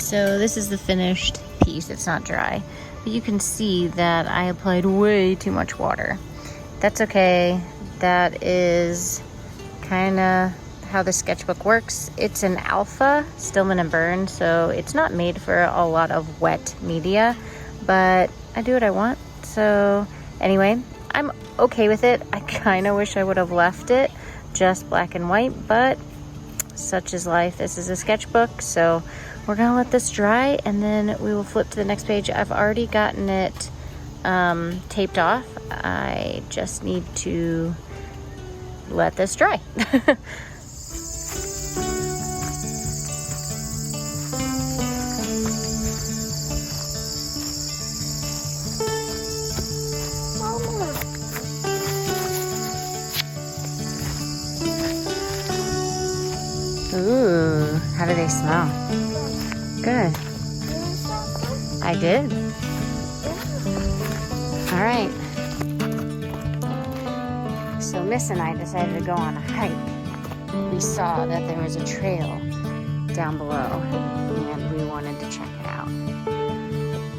So this is the finished piece. It's not dry, but you can see that I applied way too much water. That's okay. That is kind of how the sketchbook works. It's an alpha, Stillman and Burn, so it's not made for a lot of wet media, but I do what I want. So anyway, I'm okay with it. I kind of wish I would have left it just black and white, but such is life. This is a sketchbook, so we're gonna let this dry and then we will flip to the next page. I've already gotten it taped off. I just need to let this dry. Ooh, how do they smell? Good. I did. All right. So Miss and I decided to go on a hike. We saw that there was a trail down below and we wanted to check it out.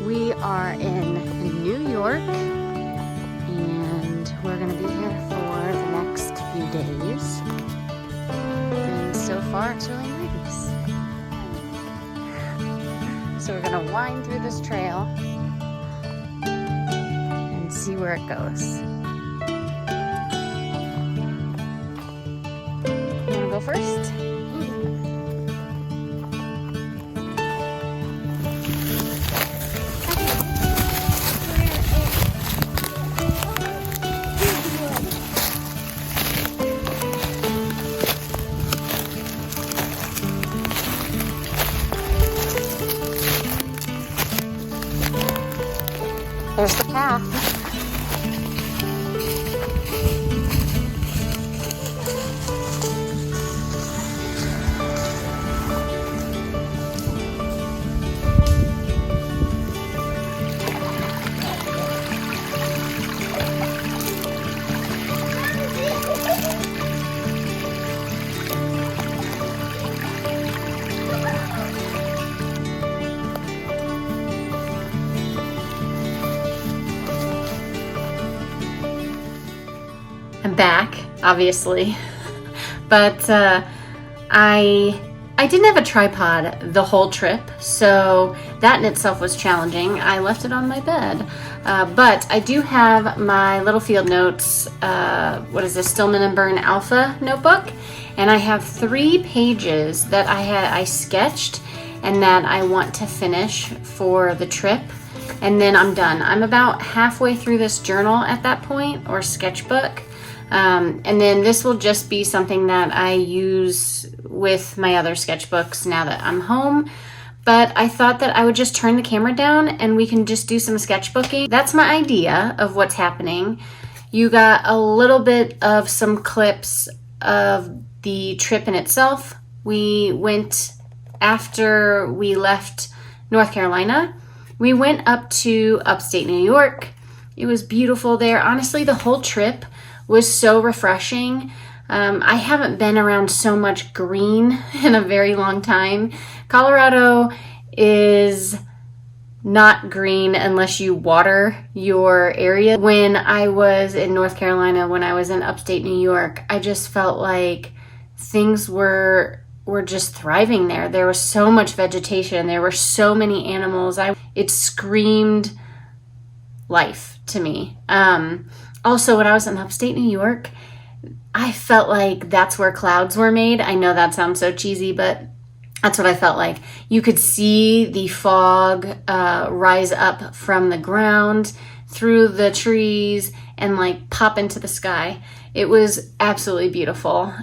We are in New York and we're gonna be here for the next few days. And so far it's really nice. So we're gonna wind through this trail and see where it goes. You wanna go first? There's the path. I'm back, obviously, but I didn't have a tripod the whole trip, so that in itself was challenging. I left it on my bed, but I do have my little field notes. What is this, Stillman and Burn Alpha notebook, and I have 3 pages that I sketched and that I want to finish for the trip, and then I'm done. I'm about halfway through this journal at that point, or sketchbook. And then this will just be something that I use with my other sketchbooks now that I'm home. But I thought that I would just turn the camera down and we can just do some sketchbooking. That's my idea of what's happening. You got a little bit of some clips of the trip in itself. We went, after we left North Carolina, we went up to upstate New York. It was beautiful there. Honestly, the whole trip was so refreshing. I haven't been around so much green in a very long time. Colorado is not green unless you water your area. When I was in North Carolina, when I was in upstate New York, I just felt like things were just thriving there. There was so much vegetation. There were so many animals. It screamed life to me. Also, when I was in upstate New York, I felt like that's where clouds were made. I know that sounds so cheesy, but that's what I felt like. You could see the fog rise up from the ground through the trees and like pop into the sky. It was absolutely beautiful.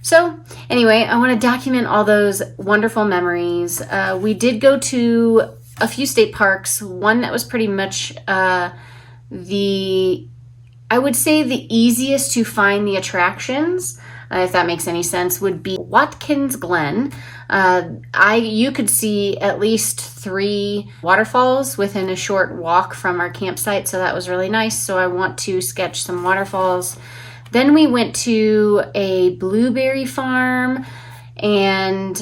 So anyway, I want to document all those wonderful memories. We did go to a few state parks. One that was pretty much I would say the easiest to find the attractions, if that makes any sense, would be Watkins Glen. You could see at least 3 waterfalls within a short walk from our campsite, so that was really nice. So I want to sketch some waterfalls. Then we went to a blueberry farm and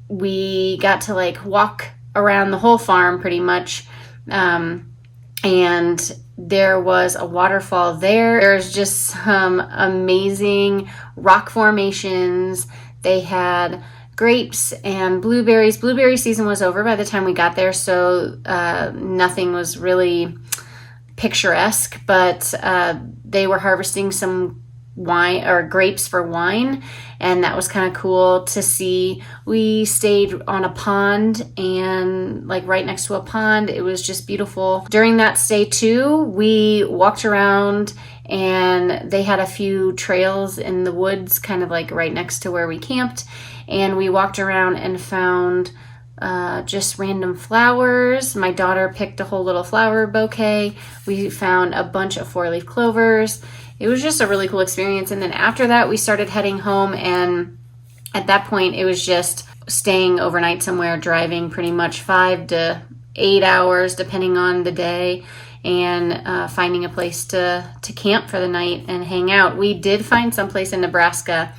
we got to like walk around the whole farm pretty much. And there was a waterfall there. There's just some amazing rock formations. They had grapes and blueberries. Blueberry season was over by the time we got there, so nothing was really picturesque, but they were harvesting some wine or grapes for wine, and that was kind of cool to see. We stayed on a pond, and like right next to a pond, it was just beautiful. During that stay too, we walked around, and they had a few trails in the woods kind of like right next to where we camped, and we walked around and found just random flowers. My daughter picked a whole little flower bouquet. We found a bunch of 4-leaf clovers. It was just a really cool experience. And then after that, we started heading home. And at that point, it was just staying overnight somewhere, driving pretty much 5 to 8 hours, depending on the day, and finding a place to camp for the night and hang out. We did find someplace in Nebraska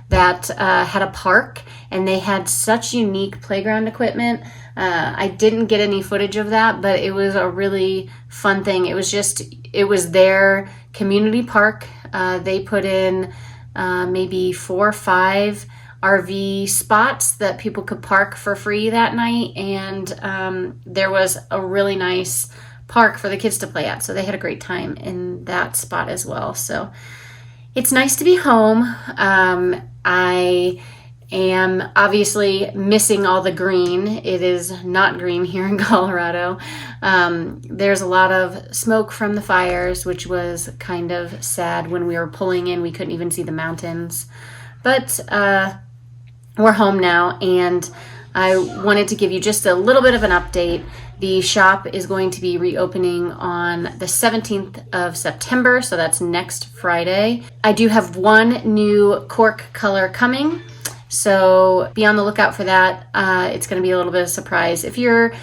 that had a park, and they had such unique playground equipment. I didn't get any footage of that, but it was a really fun thing. It was their community park. They put in maybe 4 or 5 RV spots that people could park for free that night, and there was a really nice park for the kids to play at, so they had a great time in that spot as well. So it's nice to be home. I am obviously missing all the green. It is not green here in Colorado. There's a lot of smoke from the fires, which was kind of sad. When we were pulling in, we couldn't even see the mountains. But we're home now, and I wanted to give you just a little bit of an update. The shop is going to be reopening on the 17th of September, so that's next Friday. I do have one new cork color coming, so be on the lookout for that. It's going to be a little bit of a surprise. If you're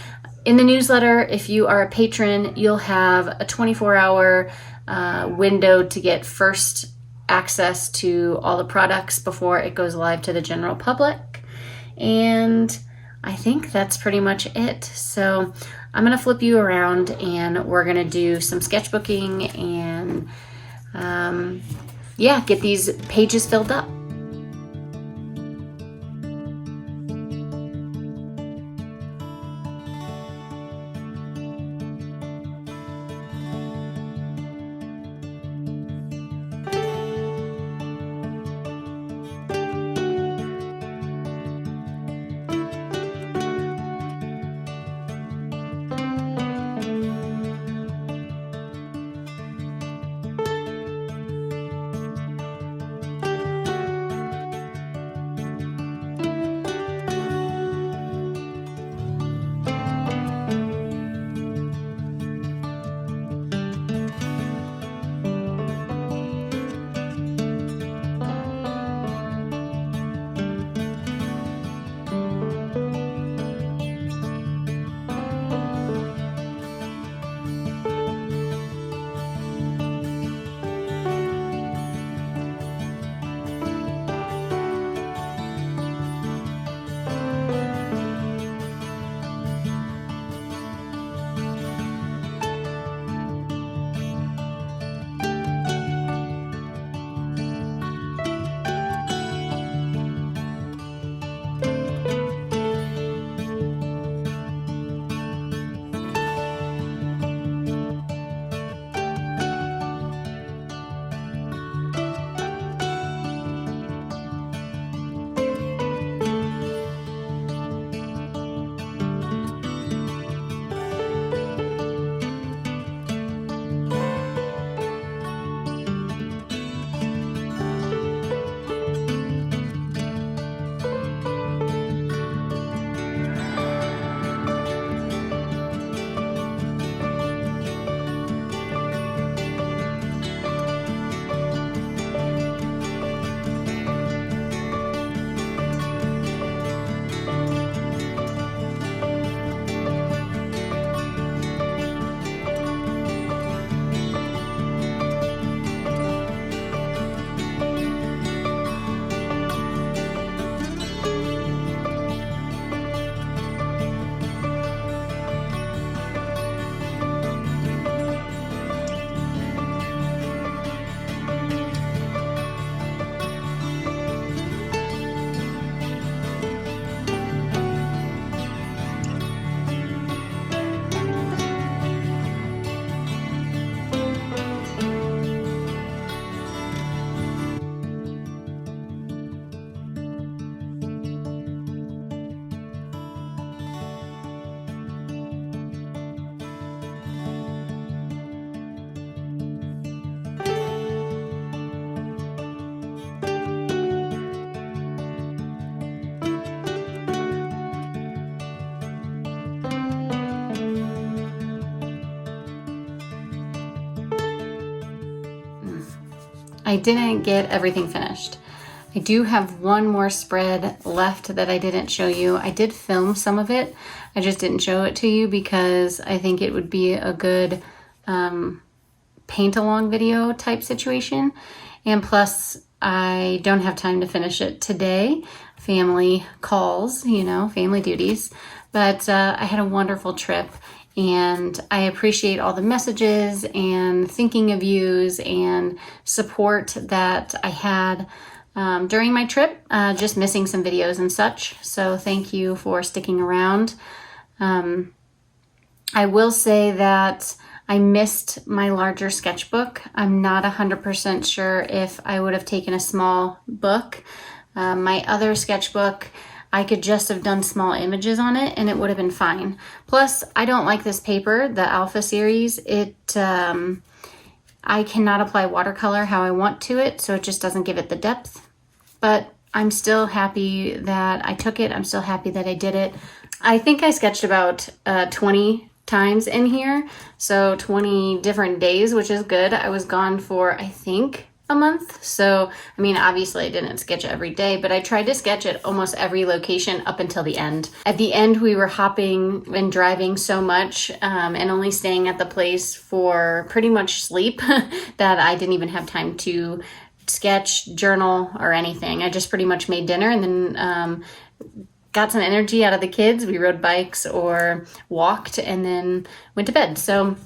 in the newsletter, if you are a patron, you'll have a 24-hour window to get first access to all the products before it goes live to the general public. And I think that's pretty much it. So I'm going to flip you around, and we're going to do some sketchbooking and get these pages filled up. I didn't get everything finished. I do have one more spread left that I didn't show you. I did film some of it. I just didn't show it to you because I think it would be a good paint along video type situation. And plus, I don't have time to finish it today. Family calls, you know, family duties. But I had a wonderful trip, and I appreciate all the messages and thinking of yous and support that I had during my trip, just missing some videos and such. So thank you for sticking around. I will say that I missed my larger sketchbook. I'm not 100% sure if I would have taken a small book. My other sketchbook, I could just have done small images on it and it would have been fine. Plus, I don't like this paper, the Alpha series. I cannot apply watercolor how I want to it, so it just doesn't give it the depth. But I'm still happy that I took it. I'm still happy that I did it. I think I sketched about 20 times in here, so 20 different days, which is good. I was gone for, I think, a month. So, I mean, obviously I didn't sketch every day, but I tried to sketch at almost every location up until the end. At the end, we were hopping and driving so much and only staying at the place for pretty much sleep that I didn't even have time to sketch, journal, or anything. I just pretty much made dinner and then got some energy out of the kids. We rode bikes or walked and then went to bed. So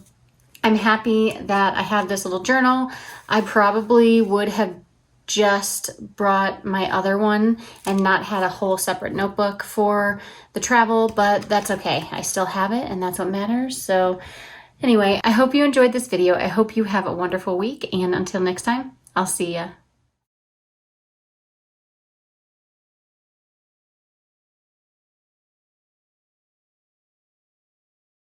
I'm happy that I have this little journal. I probably would have just brought my other one and not had a whole separate notebook for the travel, but that's okay. I still have it and that's what matters. So anyway, I hope you enjoyed this video. I hope you have a wonderful week, and until next time, I'll see ya.